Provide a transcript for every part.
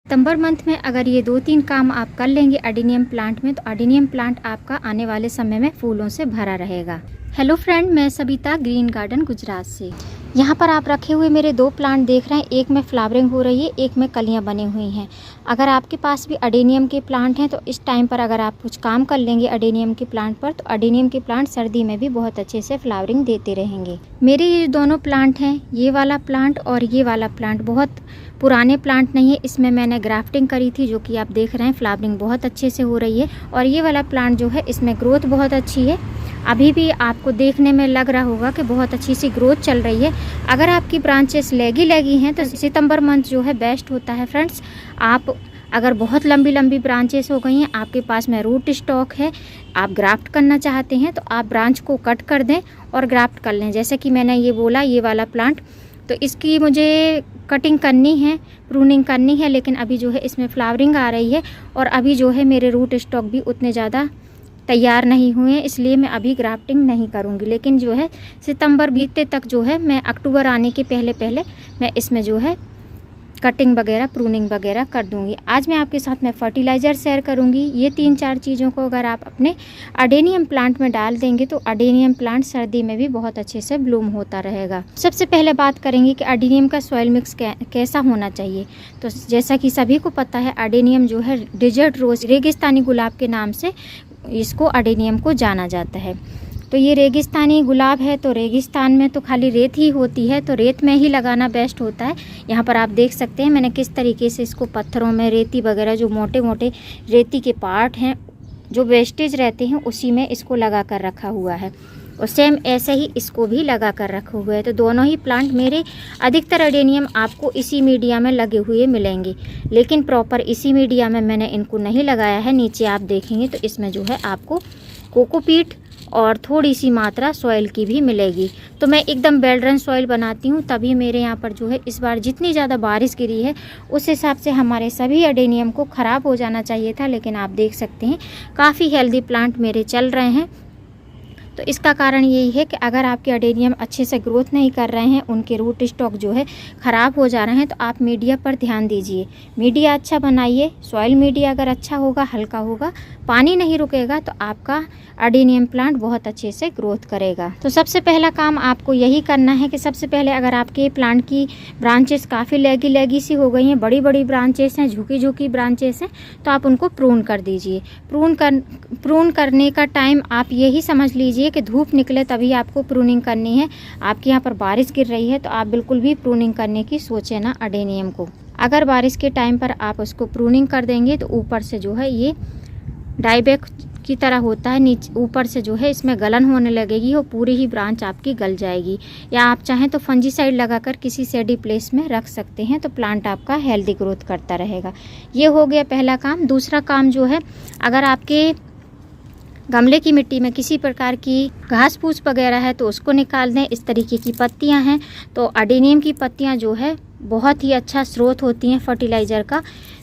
सितंबर month में अगर ये 2-3 काम आप कर लेंगे अडेनियम प्लांट में, तो अडेनियम प्लांट आपका आने वाले समय में फूलों से भरा रहेगा। हेलो फ्रेंड, मैं सबिता ग्रीन गार्डन गुजरात से। यहाँ पर आप रखे हुए मेरे 2 प्लांट देख रहे हैं, एक में फ्लावरिंग हो रही है, एक में कलियाँ बनी हुई हैं। अगर आपके पास भी अडेनियम के प्लांट हैं तो इस टाइम पर अगर आप कुछ काम कर लेंगे अडेनियम के प्लांट पर, तो अडेनियम के प्लांट सर्दी में भी बहुत अच्छे से फ्लावरिंग देते रहेंगे। मेरे ये दोनों प्लांट हैं, ये वाला प्लांट और ये वाला प्लांट बहुत पुराने प्लांट नहीं है, इसमें मैंने ग्राफ्टिंग करी थी, जो कि आप देख रहे हैं फ्लावरिंग बहुत अच्छे से हो रही है। और ये वाला प्लांट जो है इसमें ग्रोथ बहुत अच्छी है, अभी भी आपको देखने में लग रहा होगा कि बहुत अच्छी सी ग्रोथ चल रही है। अगर आपकी ब्रांचेस लगी हैं तो सितंबर मंथ जो है बेस्ट होता है फ्रेंड्स। आप अगर बहुत लंबी लंबी ब्रांचेस हो गई हैं, आपके पास में रूट स्टॉक है, आप ग्राफ्ट करना चाहते हैं, तो आप ब्रांच को कट कर दें और ग्राफ्ट कर लें। जैसे कि मैंने ये बोला, ये वाला प्लांट तो इसकी मुझे कटिंग करनी है, प्रूनिंग करनी है, लेकिन अभी जो है इसमें फ्लावरिंग आ रही है और अभी जो है मेरे रूट स्टॉक भी उतने ज़्यादा तैयार नहीं हुए, इसलिए मैं अभी ग्राफ्टिंग नहीं करूँगी। लेकिन जो है सितंबर बीतते तक जो है मैं अक्टूबर आने के पहले पहले मैं इसमें जो है कटिंग वगैरह प्रूनिंग वगैरह कर दूंगी। आज मैं आपके साथ में फर्टिलाइज़र शेयर करूंगी। ये 3-4 चीज़ों को अगर आप अपने अडेनियम प्लांट में डाल देंगे तो अडेनियम प्लांट सर्दी में भी बहुत अच्छे से ब्लूम होता रहेगा। सबसे पहले बात करेंगे कि अडेनियम का सॉइल मिक्स कैसा होना चाहिए। तो जैसा कि सभी को पता है, अडेनियम जो है डेजर्ट रोज, रेगिस्तानी गुलाब के नाम से इसको अडेनियम को जाना जाता है। तो ये रेगिस्तानी गुलाब है, तो रेगिस्तान में तो खाली रेत ही होती है, तो रेत में ही लगाना बेस्ट होता है। यहाँ पर आप देख सकते हैं मैंने किस तरीके से इसको पत्थरों में रेती वगैरह, जो मोटे मोटे रेती के पार्ट हैं, जो वेस्टेज रहते हैं, उसी में इसको लगा कर रखा हुआ है। और सेम ऐसे ही इसको भी लगा कर रखा हुआ है। तो दोनों ही प्लांट मेरे, अधिकतर अडेनियम आपको इसी मीडिया में लगे हुए मिलेंगे, लेकिन प्रॉपर इसी मीडिया में मैंने इनको नहीं लगाया है। नीचे आप देखेंगे तो इसमें जो है आपको कोकोपीट और थोड़ी सी मात्रा सॉइल की भी मिलेगी। तो मैं एकदम बेलरन सॉइल बनाती हूँ, तभी मेरे यहाँ पर जो है इस बार जितनी ज़्यादा बारिश गिरी है उस हिसाब से हमारे सभी अडेनियम को ख़राब हो जाना चाहिए था, लेकिन आप देख सकते हैं काफ़ी हेल्दी प्लांट मेरे चल रहे हैं। तो इसका कारण यही है कि अगर आपके अडेनियम अच्छे से ग्रोथ नहीं कर रहे हैं, उनके रूट स्टॉक जो है ख़राब हो जा रहे हैं, तो आप मीडिया पर ध्यान दीजिए। मीडिया अच्छा बनाइए, सॉइल मीडिया अगर अच्छा होगा, हल्का होगा, पानी नहीं रुकेगा, तो आपका अडेनियम प्लांट बहुत अच्छे से ग्रोथ करेगा। तो सबसे पहला काम आपको यही करना है कि सबसे पहले अगर आपके प्लांट की ब्रांचेस काफ़ी लेगी सी हो गई हैं, बड़ी बड़ी ब्रांचेस हैं, झुकी ब्रांचेस हैं, तो आप उनको प्रून कर दीजिए। प्रून करने का टाइम आप यही समझ लीजिए कि धूप निकले तभी आपको प्रूनिंग करनी है। आपके यहाँ पर बारिश गिर रही है तो आप बिल्कुल भी प्रूनिंग करने की सोचें ना अडेनियम को। अगर बारिश के टाइम पर आप उसको प्रूनिंग कर देंगे तो ऊपर से जो है ये डाईबैक की तरह होता है, नीचे ऊपर से जो है इसमें गलन होने लगेगी और पूरी ही ब्रांच आपकी गल जाएगी। या आप चाहें तो फंजीसाइड लगाकर किसी शेडी प्लेस में रख सकते हैं, तो प्लांट आपका हेल्दी ग्रोथ करता रहेगा। ये हो गया पहला काम। दूसरा काम जो है, अगर आपके गमले की मिट्टी में किसी प्रकार की घास फूस वगैरह है तो उसको निकाल दें। इस तरीके की पत्तियां हैं, तो अडेनियम की पत्तियां जो है बहुत ही अच्छा स्रोत होती हैं फर्टिलाइज़र का,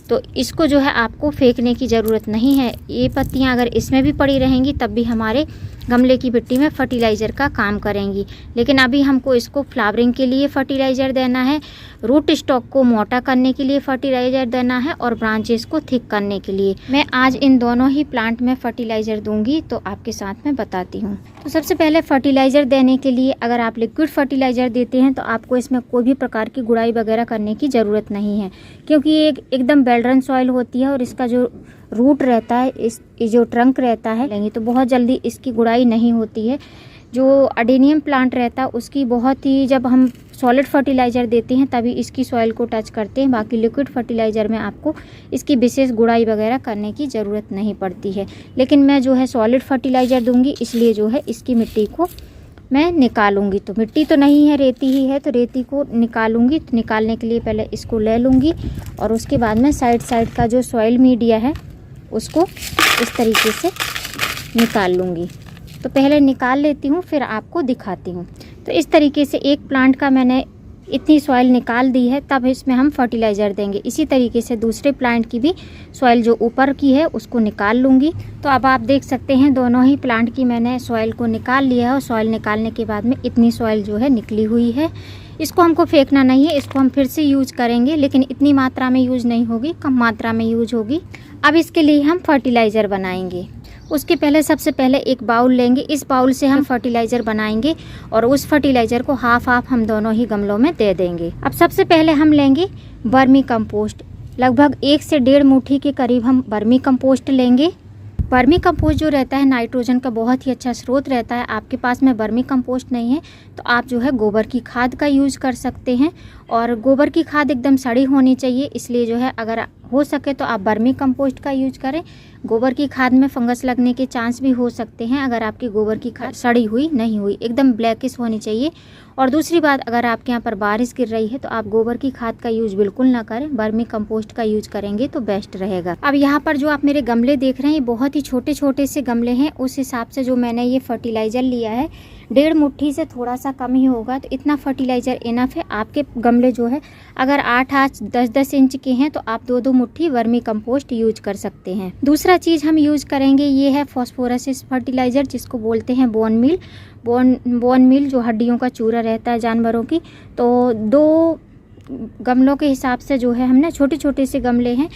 तो इसको जो है आपको फेंकने की ज़रूरत नहीं है। ये पत्तियां अगर इसमें भी पड़ी रहेंगी तब भी हमारे गमले की मिट्टी में फर्टिलाइज़र का काम करेंगी। लेकिन अभी हमको इसको फ्लावरिंग के लिए फर्टिलाइज़र देना है, रूट स्टॉक को मोटा करने के लिए फर्टिलाइज़र देना है और ब्रांचेस को थिक करने के लिए। मैं आज इन दोनों ही प्लांट में फर्टिलाइज़र दूंगी, तो आपके साथ में बताती हूँ। तो सबसे पहले फर्टिलाइज़र देने के लिए अगर आप लिक्विड फर्टिलाइज़र देते हैं तो आपको इसमें कोई भी प्रकार की गुड़ाई वगैरह करने की ज़रूरत नहीं है, क्योंकि ये एकदम बेलरन सॉइल होती है और इसका जो रूट रहता है, इस जो ट्रंक रहता है, लेंगे तो बहुत जल्दी इसकी गुड़ाई नहीं होती है। जो अडेनियम प्लांट रहता है उसकी बहुत ही, जब हम सॉलिड फर्टिलाइज़र देते हैं तभी इसकी सॉइल को टच करते हैं, बाकी लिक्विड फर्टिलाइज़र में आपको इसकी विशेष गुड़ाई वगैरह करने की ज़रूरत नहीं पड़ती है। लेकिन मैं जो है सॉलिड फर्टिलाइज़र दूंगी, इसलिए जो है इसकी मिट्टी को मैं निकालूंगी। तो मिट्टी तो नहीं है, रेती ही है, तो रेती को निकालूंगी। तो निकालने के लिए पहले इसको ले लूँगी और उसके बाद में साइड का जो सॉइल मीडिया है उसको इस तरीके से निकाल लूँगी। तो पहले निकाल लेती हूँ, फिर आपको दिखाती हूँ। तो इस तरीके से एक प्लांट का मैंने इतनी सॉइल निकाल दी है, तब इसमें हम फर्टिलाइज़र देंगे। इसी तरीके से दूसरे प्लांट की भी सॉइल जो ऊपर की है उसको निकाल लूँगी। तो अब आप देख सकते हैं दोनों ही प्लांट की मैंने सॉइल को निकाल लिया है और सॉइल निकालने के बाद में इतनी सॉइल जो है निकली हुई है। इसको हमको फेंकना नहीं है, इसको हम फिर से यूज करेंगे, लेकिन इतनी मात्रा में यूज नहीं होगी, कम मात्रा में यूज होगी। अब इसके लिए हम फर्टिलाइज़र बनाएंगे। उसके पहले सबसे पहले एक बाउल लेंगे, इस बाउल से हम फर्टिलाइज़र बनाएंगे और उस फर्टिलाइज़र को हाफ हाफ हम दोनों ही गमलों में दे देंगे। अब सबसे पहले हम लेंगे वर्मी कंपोस्ट, लगभग 1 से 1.5 मुट्ठी के करीब हम वर्मी कंपोस्ट लेंगे। वर्मी कंपोस्ट जो रहता है नाइट्रोजन का बहुत ही अच्छा स्रोत रहता है। आपके पास में वर्मी कंपोस्ट नहीं है तो आप जो है गोबर की खाद का यूज़ कर सकते हैं, और गोबर की खाद एकदम सड़ी होनी चाहिए, इसलिए जो है अगर हो सके तो आप वर्मी कंपोस्ट का यूज करें। गोबर की खाद में फंगस लगने के चांस भी हो सकते हैं अगर आपकी गोबर की खाद सड़ी हुई नहीं हुई, एकदम ब्लैकिश होनी चाहिए। और दूसरी बात, अगर आपके यहाँ पर बारिश गिर रही है तो आप गोबर की खाद का यूज बिल्कुल ना करें, वर्मी कंपोस्ट का यूज करेंगे तो बेस्ट रहेगा। अब यहाँ पर जो आप मेरे गमले देख रहे हैं ये बहुत ही छोटे छोटे से गमले हैं, उस हिसाब से जो मैंने ये फर्टिलाइज़र लिया है 1.5 मुट्ठी से थोड़ा सा कम ही होगा, तो इतना फर्टिलाइज़र इनफ है। आपके गमले जो है अगर 8-8 10-10 इंच के हैं तो आप 2-2 मुट्ठी वर्मी कंपोस्ट यूज कर सकते हैं। दूसरा चीज़ हम यूज करेंगे ये है फॉस्फोरस फर्टिलाइज़र, जिसको बोलते हैं बोन मील। बोन मील जो हड्डियों का चूरा रहता है जानवरों की। तो 2 गमलों के हिसाब से जो है हमने छोटे छोटे से गमले हैं,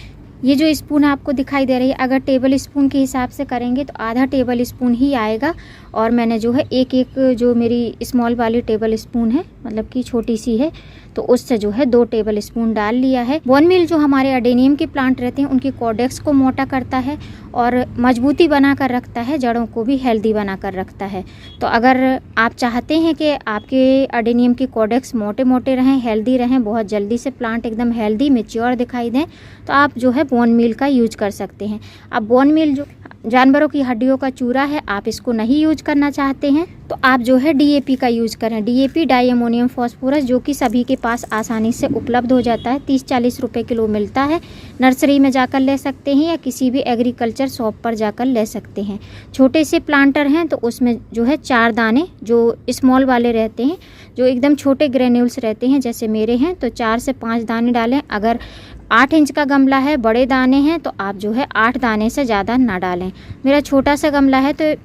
ये जो स्पून आपको दिखाई दे रही है अगर टेबल स्पून के हिसाब से करेंगे तो आधा टेबल स्पून ही आएगा, और मैंने जो है एक जो मेरी स्मॉल वाली टेबल स्पून है, मतलब कि छोटी सी है, तो उससे जो है 2 टेबल स्पून डाल लिया है। बोन मील जो हमारे अडेनियम के प्लांट रहते हैं उनकी कॉर्डेक्स को मोटा करता है और मजबूती बना कर रखता है, जड़ों को भी हेल्दी बना कर रखता है। तो अगर आप चाहते हैं कि आपके अडेनियम की कॉर्डेक्स मोटे मोटे रहें, हेल्दी रहें, बहुत जल्दी से प्लांट एकदम हेल्दी मैच्योर दिखाई दें, तो आप जो है बोन मील का यूज कर सकते हैं। अब बोन मील जो जानवरों की हड्डियों का चूरा है, आप इसको नहीं यूज करना चाहते हैं तो आप जो है डीएपी का यूज करें। डीएपी डाई अमोनियम फॉस्फोरस, जो कि सभी के पास आसानी से उपलब्ध हो जाता है, 30-40 रुपए किलो मिलता है। नर्सरी में जाकर ले सकते हैं या किसी भी एग्रीकल्चर शॉप पर जाकर ले सकते हैं। छोटे से प्लांटर हैं तो उसमें जो है 4 दाने जो स्मॉल वाले रहते हैं, जो एकदम छोटे ग्रेन्यूल्स रहते हैं जैसे मेरे हैं, तो 4 से 5 दाने डालें। अगर 8 इंच का गमला है, बड़े दाने हैं, तो आप जो है 8 दाने से ज़्यादा ना डालें। मेरा छोटा सा गमला है तो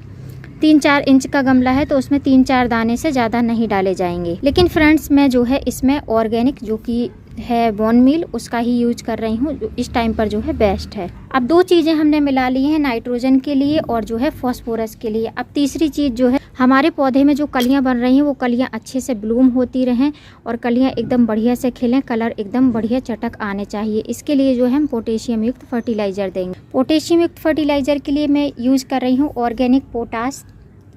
3-4 इंच का गमला है, तो उसमें 3-4 दाने से ज़्यादा नहीं डाले जाएंगे। लेकिन फ्रेंड्स मैं जो है इसमें ऑर्गेनिक जो कि है बोन मील, उसका ही यूज कर रही हूँ, इस टाइम पर जो है बेस्ट है। अब 2 चीज़ें हमने मिला ली हैं, नाइट्रोजन के लिए और जो है फॉस्फोरस के लिए। अब तीसरी चीज़ जो है, हमारे पौधे में जो कलियां बन रही हैं वो कलियां अच्छे से ब्लूम होती रहें और कलियां एकदम बढ़िया से खिलें, कलर एकदम बढ़िया चटक आने चाहिए। इसके लिए जो है हम पोटेशियम युक्त फर्टिलाइज़र देंगे। पोटेशियम युक्त फर्टिलाइज़र के लिए मैं यूज़ कर रही हूँ ऑर्गेनिक पोटाश।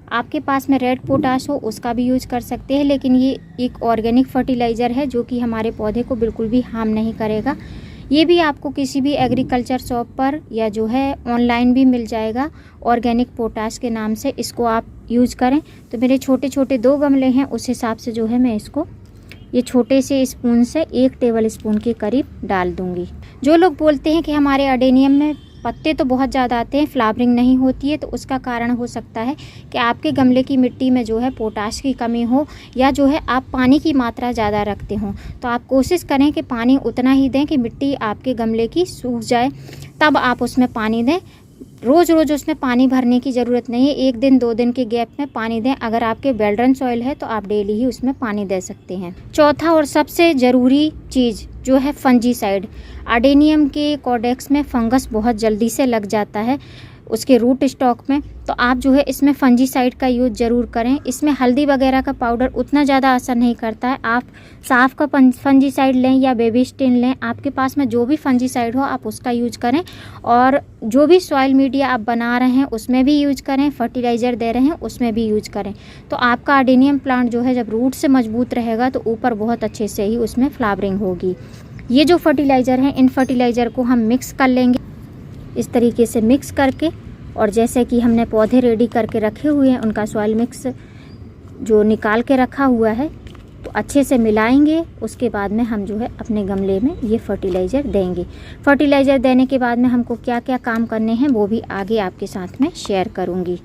आपके पास में रेड पोटाश हो उसका भी यूज कर सकते हैं, लेकिन ये एक ऑर्गेनिक फर्टिलाइज़र है जो कि हमारे पौधे को बिल्कुल भी हार्म नहीं करेगा। ये भी आपको किसी भी एग्रीकल्चर शॉप पर या जो है ऑनलाइन भी मिल जाएगा ऑर्गेनिक पोटाश के नाम से, इसको आप यूज करें। तो मेरे छोटे छोटे 2 गमले हैं, उस हिसाब से जो है मैं इसको ये छोटे से स्पून से 1 टेबल स्पून के करीब डाल दूंगी। जो लोग बोलते हैं कि हमारे अडेनियम में पत्ते तो बहुत ज़्यादा आते हैं, फ्लावरिंग नहीं होती है, तो उसका कारण हो सकता है कि आपके गमले की मिट्टी में जो है पोटाश की कमी हो, या जो है आप पानी की मात्रा ज़्यादा रखते हों। तो आप कोशिश करें कि पानी उतना ही दें कि मिट्टी आपके गमले की सूख जाए, तब आप उसमें पानी दें। रोज़ रोज़ उसमें पानी भरने की ज़रूरत नहीं है, 1 दिन 2 दिन के गैप में पानी दें। अगर आपके बेल्ड्रन सॉइल है तो आप डेली ही उसमें पानी दे सकते हैं। चौथा और सबसे ज़रूरी चीज़ जो है फंजीसाइड। अडेनियम के कॉर्डेक्स में फंगस बहुत जल्दी से लग जाता है उसके रूट स्टॉक में, तो आप जो है इसमें फंजीसाइड का यूज़ ज़रूर करें। इसमें हल्दी वगैरह का पाउडर उतना ज़्यादा असर नहीं करता है। आप साफ का फंजीसाइड लें या बेबिस्टिन लें, आपके पास में जो भी फंजीसाइड हो आप उसका यूज करें। और जो भी सॉइल मीडिया आप बना रहे हैं उसमें भी यूज करें, फर्टिलाइज़र दे रहे हैं उसमें भी यूज करें। तो आपका अडेनियम प्लांट जो है जब रूट से मजबूत रहेगा तो ऊपर बहुत अच्छे से ही उसमें फ्लावरिंग होगी। ये जो फर्टिलाइज़र हैं, इन फर्टिलाइज़र को हम मिक्स कर लेंगे इस तरीके से मिक्स करके, और जैसे कि हमने पौधे रेडी करके रखे हुए हैं उनका सॉइल मिक्स जो निकाल के रखा हुआ है तो अच्छे से मिलाएंगे। उसके बाद में हम जो है अपने गमले में ये फर्टिलाइज़र देंगे। फर्टिलाइज़र देने के बाद में हमको क्या क्या काम करने हैं वो भी आगे आपके साथ में शेयर करूँगी।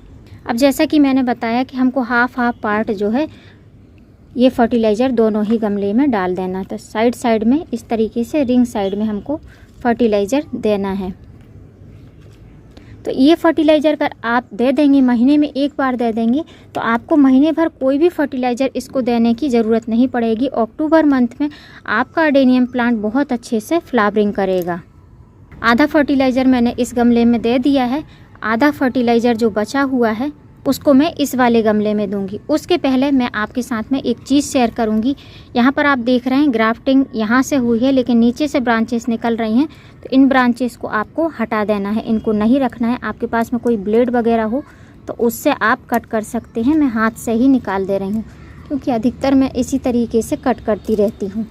अब जैसा कि मैंने बताया कि हमको हाफ पार्ट जो है ये फर्टिलाइज़र दोनों ही गमले में डाल देना। तो साइड साइड में इस तरीके से रिंग साइड में हमको फर्टिलाइज़र देना है। तो ये फर्टिलाइज़र अगर आप दे देंगे, महीने में एक बार दे देंगे, तो आपको महीने भर कोई भी फर्टिलाइज़र इसको देने की ज़रूरत नहीं पड़ेगी। अक्टूबर मंथ में आपका अडेनियम प्लांट बहुत अच्छे से फ्लावरिंग करेगा। आधा फर्टिलाइज़र मैंने इस गमले में दे दिया है, आधा फर्टिलाइज़र जो बचा हुआ है उसको मैं इस वाले गमले में दूंगी। उसके पहले मैं आपके साथ में एक चीज़ शेयर करूंगी। यहाँ पर आप देख रहे हैं ग्राफ्टिंग यहाँ से हुई है, लेकिन नीचे से ब्रांचेस निकल रही हैं, तो इन ब्रांचेस को आपको हटा देना है, इनको नहीं रखना है। आपके पास में कोई ब्लेड वगैरह हो तो उससे आप कट कर सकते हैं। मैं हाथ से ही निकाल दे रही हूँ, क्योंकि अधिकतर मैं इसी तरीके से कट करती रहती हूँ।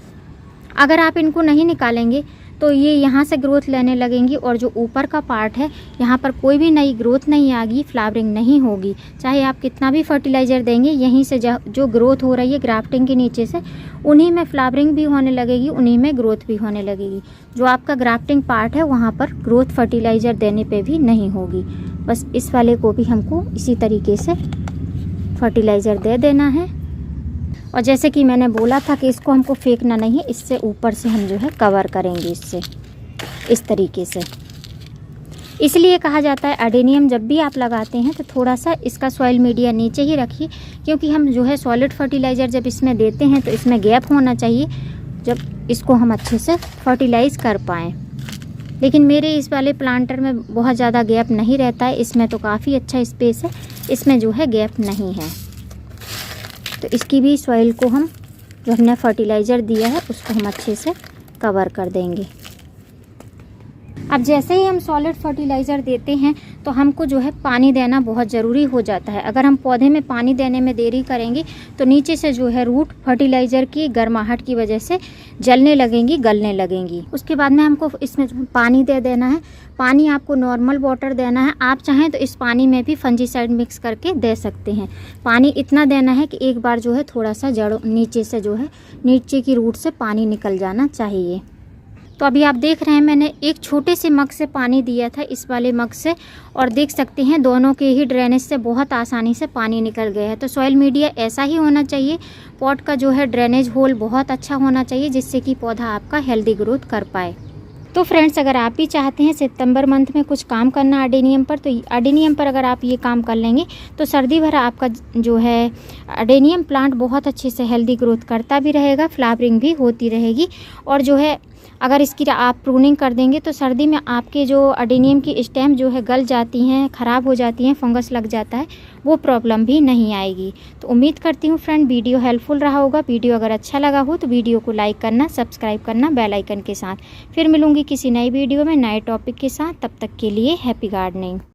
अगर आप इनको नहीं निकालेंगे तो ये यहाँ से ग्रोथ लेने लगेंगी, और जो ऊपर का पार्ट है यहाँ पर कोई भी नई ग्रोथ नहीं आएगी, फ्लावरिंग नहीं होगी। चाहे आप कितना भी फर्टिलाइज़र देंगे, यहीं से जो ग्रोथ हो रही है ग्राफ्टिंग के नीचे से, उन्हीं में फ्लावरिंग भी होने लगेगी, उन्हीं में ग्रोथ भी होने लगेगी। जो आपका ग्राफ्टिंग पार्ट है वहाँ पर ग्रोथ फर्टिलाइज़र देने पर भी नहीं होगी। बस इस वाले को भी हमको इसी तरीके से फर्टिलाइज़र दे देना है। और जैसे कि मैंने बोला था कि इसको हमको फेंकना नहीं है, इससे ऊपर से हम जो है कवर करेंगे इससे, इस तरीके से। इसलिए कहा जाता है अडेनियम जब भी आप लगाते हैं तो थोड़ा सा इसका सॉइल मीडिया नीचे ही रखिए, क्योंकि हम जो है सॉलिड फर्टिलाइज़र जब इसमें देते हैं तो इसमें गैप होना चाहिए, जब इसको हम अच्छे से फर्टिलाइज़ कर पाएँ। लेकिन मेरे इस वाले प्लांटर में बहुत ज़्यादा गैप नहीं रहता है, इसमें तो काफ़ी अच्छा स्पेस है, इसमें जो है गैप नहीं है। तो इसकी भी सॉइल को हम जो हमने फर्टिलाइज़र दिया है उसको हम अच्छे से कवर कर देंगे। अब जैसे ही हम सॉलिड फर्टिलाइज़र देते हैं तो हमको जो है पानी देना बहुत ज़रूरी हो जाता है। अगर हम पौधे में पानी देने में देरी करेंगे तो नीचे से जो है रूट फर्टिलाइज़र की गर्माहट की वजह से जलने लगेंगी, गलने लगेंगी। उसके बाद में हमको इसमें पानी दे देना है। पानी आपको नॉर्मल वाटर देना है, आप चाहें तो इस पानी में भी फंजीसाइड मिक्स करके दे सकते हैं। पानी इतना देना है कि एक बार जो है थोड़ा सा जड़ नीचे से जो है नीचे की रूट से पानी निकल जाना चाहिए। तो अभी आप देख रहे हैं मैंने एक छोटे से मग से पानी दिया था, इस वाले मग से, और देख सकते हैं दोनों के ही ड्रेनेज से बहुत आसानी से पानी निकल गया है। तो सॉइल मीडिया ऐसा ही होना चाहिए, पॉट का जो है ड्रेनेज होल बहुत अच्छा होना चाहिए, जिससे कि पौधा आपका हेल्दी ग्रोथ कर पाए। तो फ्रेंड्स, अगर आप भी चाहते हैं सितंबर मंथ में कुछ काम करना अडेनियम पर, तो अडेनियम पर अगर आप ये काम कर लेंगे तो सर्दी भर आपका जो है अडेनियम प्लांट बहुत अच्छे से हेल्दी ग्रोथ करता भी रहेगा, फ्लावरिंग भी होती रहेगी। और जो है अगर इसकी आप प्रूनिंग कर देंगे तो सर्दी में आपके जो अडेनियम की स्टेम जो है गल जाती हैं, ख़राब हो जाती हैं, फंगस लग जाता है, वो प्रॉब्लम भी नहीं आएगी। तो उम्मीद करती हूँ फ्रेंड वीडियो हेल्पफुल रहा होगा। वीडियो अगर अच्छा लगा हो तो वीडियो को लाइक करना, सब्सक्राइब करना बेल आइकन के साथ। फिर मिलूँगी किसी नई वीडियो में नए टॉपिक के साथ। तब तक के लिए हैप्पी गार्डनिंग।